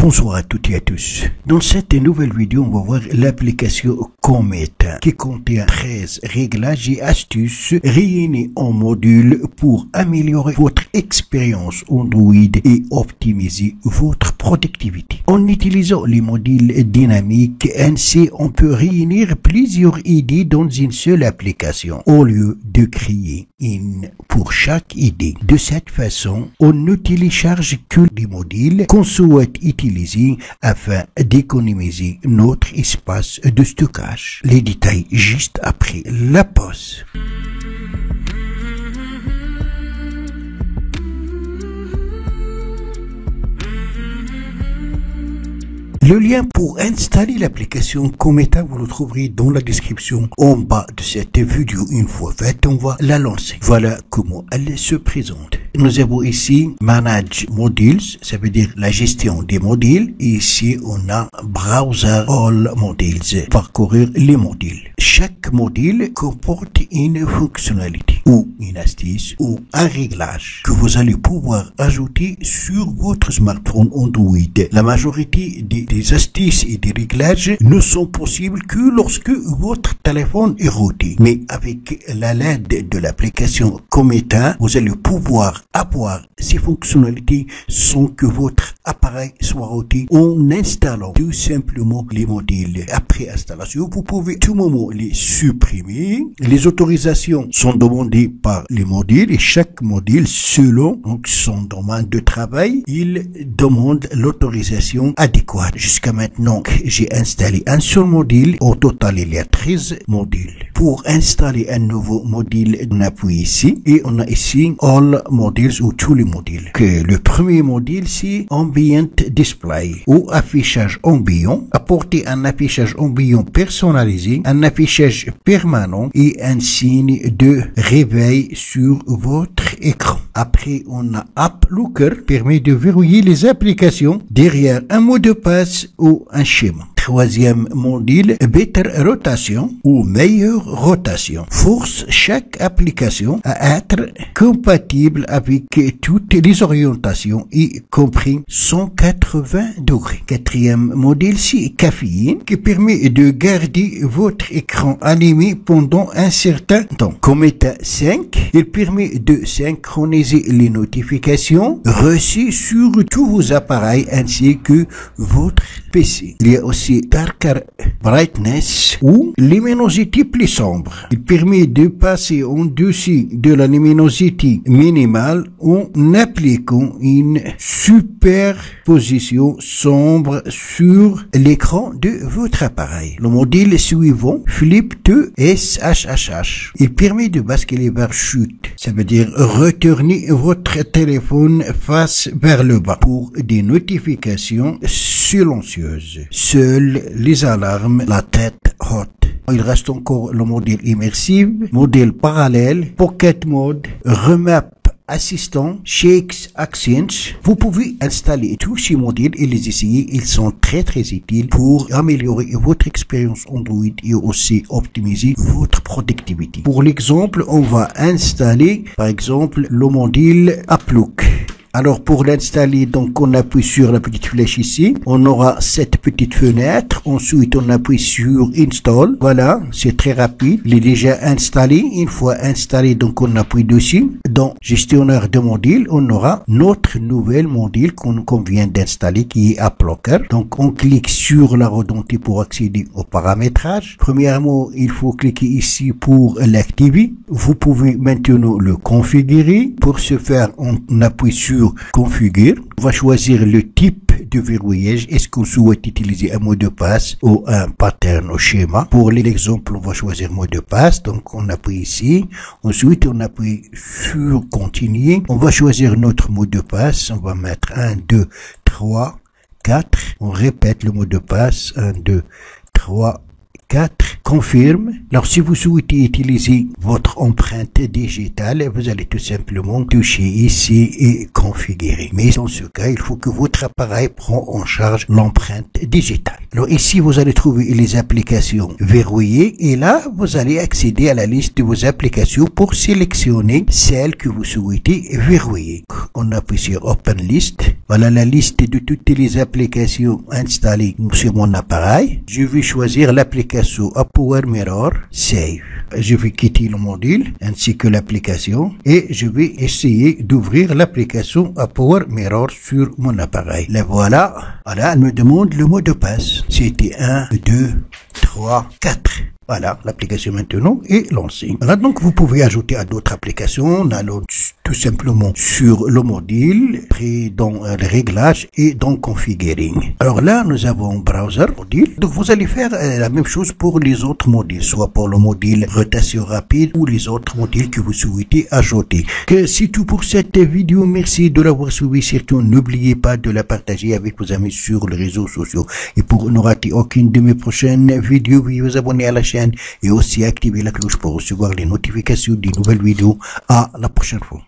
Bonsoir à toutes et à tous. Dans cette nouvelle vidéo, on va voir l'application Comet qui contient 13 réglages et astuces réunis en modules pour améliorer votre expérience Android et optimiser votre productivité. En utilisant les modules dynamiques, ainsi on peut réunir plusieurs idées dans une seule application au lieu de créer une pour chaque idée. De cette façon, on ne télécharge que les modules qu'on souhaite utiliser afin d'économiser notre espace de stockage. Les détails juste après la pause. Le lien pour installer l'application Cometa, vous le trouverez dans la description en bas de cette vidéo. Une fois faite, on va la lancer. Voilà comment elle se présente. Nous avons ici Manage Modules, ça veut dire la gestion des modules. Et ici, on a Browser All Modules, parcourir les modules. Chaque module comporte une fonctionnalité ou une astuce ou un réglage que vous allez pouvoir ajouter sur votre smartphone Android. La majorité des astuces et des réglages ne sont possibles que lorsque votre téléphone est routé. Mais avec l'aide de l'application Cometa, vous allez pouvoir avoir ces fonctionnalités sans que votre appareil soit routé en installant tout simplement les modules. Après installation, vous pouvez tout moment les supprimer. Les autorisations sont demandées par les modules et chaque module, selon son domaine de travail, il demande l'autorisation adéquate. Jusqu'à maintenant, j'ai installé un seul module. Au total, il y a 13 modules. Pour installer un nouveau module, on appuie ici et on a ici All Modules ou tous les modules. Le premier module, c'est Ambient Display ou affichage ambiant. Apporter un affichage ambiant personnalisé, un affichage permanent et un signe de réveil sur votre écran. Après, on a App Looker, permet de verrouiller les applications derrière un mot de passe ou un schéma. Troisième module, Better Rotation ou meilleure rotation, force chaque application à être compatible avec toutes les orientations y compris 180 degrés. Quatrième module, c'est Caféine qui permet de garder votre écran allumé pendant un certain temps. Cometa 5, il permet de synchroniser les notifications reçues sur tous vos appareils ainsi que votre PC. Il y a aussi Darker Brightness ou luminosité plus sombre. Il permet de passer en-dessus de la luminosité minimale en appliquant une superposition sombre sur l'écran de votre appareil. Le modèle suivant, Flip to SHHH. Il permet de basculer vers chute. Ça veut dire retourner votre téléphone face vers le bas pour des notifications silencieuses. Seules les alarmes, la tête haute. Il reste encore le modèle immersif, modèle parallèle, Pocket Mode, Remap Assistant, Shakes Accents. Vous pouvez installer tous ces modules et les essayer. Ils sont très utiles pour améliorer votre expérience Android et aussi optimiser votre productivité. Pour l'exemple, on va installer par exemple le module Uplook. Alors pour l'installer, donc on appuie sur la petite flèche ici, on aura cette petite fenêtre, ensuite on appuie sur Install, voilà, c'est très rapide, il est déjà installé. Une fois installé, donc on appuie dessus, dans gestionnaire de modules, on aura notre nouvel module qu'on vient d'installer qui est AppLocker. Donc on clique sur la redondance pour accéder au paramétrage. Premièrement, il faut cliquer ici pour l'activer. Vous pouvez maintenant le configurer. Pour ce faire, on appuie sur Configure. On va choisir le type de verrouillage. Est-ce qu'on souhaite utiliser un mot de passe ou un pattern au schéma? Pour l'exemple, on va choisir mot de passe. Donc, on appuie ici. Ensuite, on appuie sur Continuer. On va choisir notre mot de passe. On va mettre 1, 2, 3, 4. On répète le mot de passe. 1, 2, 3, 4. confirme. Alors, si vous souhaitez utiliser votre empreinte digitale, vous allez tout simplement toucher ici et configurer. Mais dans ce cas, il faut que votre appareil prend en charge l'empreinte digitale. Alors ici, vous allez trouver les applications verrouillées et là, vous allez accéder à la liste de vos applications pour sélectionner celle que vous souhaitez verrouiller. On appuie sur Open List. Voilà la liste de toutes les applications installées sur mon appareil. Je vais choisir l'application Power Mirror Save. Je vais quitter le module ainsi que l'application et je vais essayer d'ouvrir l'application Power Mirror sur mon appareil. La voilà. Voilà, elle me demande le mot de passe. C'était 1, 2, 3, 4. Voilà, l'application maintenant est lancée. Voilà, donc vous pouvez ajouter à d'autres applications en allant tout simplement sur le module, puis dans les réglages et dans configuring. Alors là, nous avons browser module. Donc vous allez faire la même chose pour les autres modules, soit pour le module rotation rapide ou les autres modules que vous souhaitez ajouter. C'est tout pour cette vidéo. Merci de l'avoir suivi. Surtout, n'oubliez pas de la partager avec vos amis sur les réseaux sociaux. Et pour ne rater aucune de mes prochaines vidéos, veuillez vous abonner à la chaîne et aussi activer la cloche pour recevoir les notifications des nouvelles vidéos. À la prochaine fois.